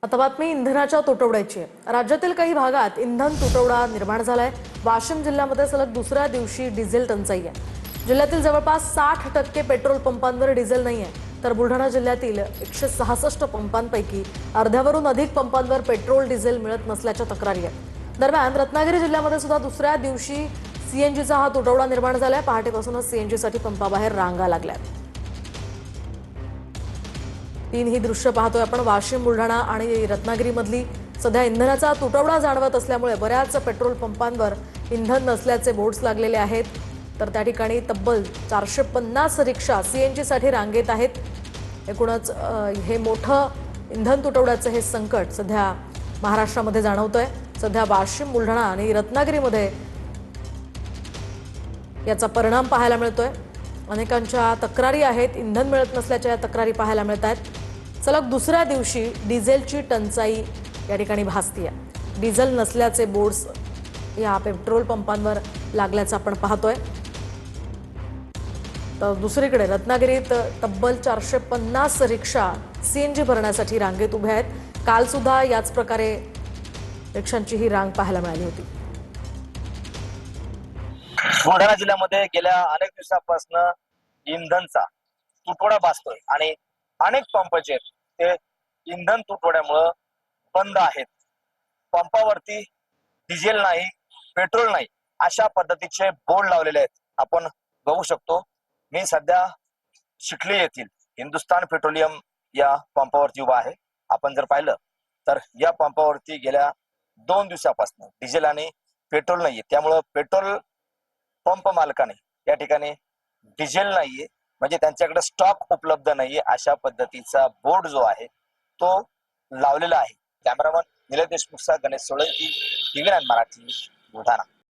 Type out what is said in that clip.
आता बातमी इंधनाच्या तुटवड्याची आहे। राज्यातील काही भागात इंधन तुटवडा निर्माण झालाय। वाशिम जिल्ह्यामध्ये सलग दुसऱ्या दिवशी डिझेल टंचाई आहे। जिल्ह्यातील जवळपास 60% पेट्रोल पंपांवर डिझेल नाहीये, तर बुलढाणा जिल्ह्यातील 166 पंपांपैकी अर्ध्यावरून अधिक पंपांवर पेट्रोल डिझेल मिळत नसल्याच्या तक्रारी आहेत। दरम्यान रत्नागिरी जिल्ह्यामध्ये सुद्धा दुसऱ्या दिवशी सीएनजीचा हा तुटवडा निर्माण झालाय। पहाटेपासूनच सीएनजीसाठी पंपाबाहेर रांगा लागल्यात। तीन ही दृश्य पाहतोय आपण। वाशिम, बुलढाणा आणि रत्नागिरीमधली सध्या इंधनाचा तुटवडा जाणवत असल्यामुळे बऱ्याच पेट्रोल पंपांवर इंधन नसल्याचे बोर्ड्स लागलेले आहेत। तर त्या ठिकाणी तब्बल 450 रिक्षा सीएनजीसाठी रांगेत आहेत। एकूणच हे मोठं इंधन तुटवड्याचं हे संकट सध्या महाराष्ट्रामध्ये जाणवतंय। सध्या वाशिम, बुलढाणा आणि रत्नागिरीमध्ये याचा परिणाम पाहायला मिळतोय। अनेकांच्या तक्रारी आहेत, इंधन मिळत नसल्याच्या या तक्रारी पाहायला मिळत आहेत। सलग दुसऱ्या दिवशी डिझेलची टंचाई या ठिकाणी भासतीये। डिझेल नसल्याचे बोर्ड्स या पेट्रोल पंपांवर लागल्याचं आपण पाहतोय। तर दुसरीकडे रत्नागिरीत तब्बल 450 रिक्षा सीएनजी भरण्यासाठी रांगेत उभ्या आहेत। काल सुद्धा याच प्रकारे रिक्षांची ही रांग पाहायला मिळाली होती। बुलढाणा जिल्ह्यामध्ये गेल्या अनेक दिवसांपासून इंधनचा तुटवडा भासतोय आणि अनेक पंप जे आहेत ते इंधन तुटवड्यामुळे बंद आहेत। पंपावरती डिझेल नाही, पेट्रोल नाही अशा पद्धतीचे बोर्ड लावलेले आहेत। आपण बघू शकतो। मी सध्या चिखली येथील हिंदुस्थान पेट्रोलियम या पंपावरती उभा आहे। आपण जर पाहिलं तर या पंपावरती गेल्या 2 दिवसापासून डिझेल आणि पेट्रोल नाहीये। त्यामुळे पेट्रोल पंप मालकाने या ठिकाणी डिझेल नाहीये, म्हणजे त्यांच्याकडे स्टॉक उपलब्ध नाहीये अशा पद्धतीचा बोर्ड जो आहे तो लावलेला आहे। कॅमेरामन निलेश देशमुखचा गणेश सोळंकी, टीव्ही 9 मराठी, बुलढाणा।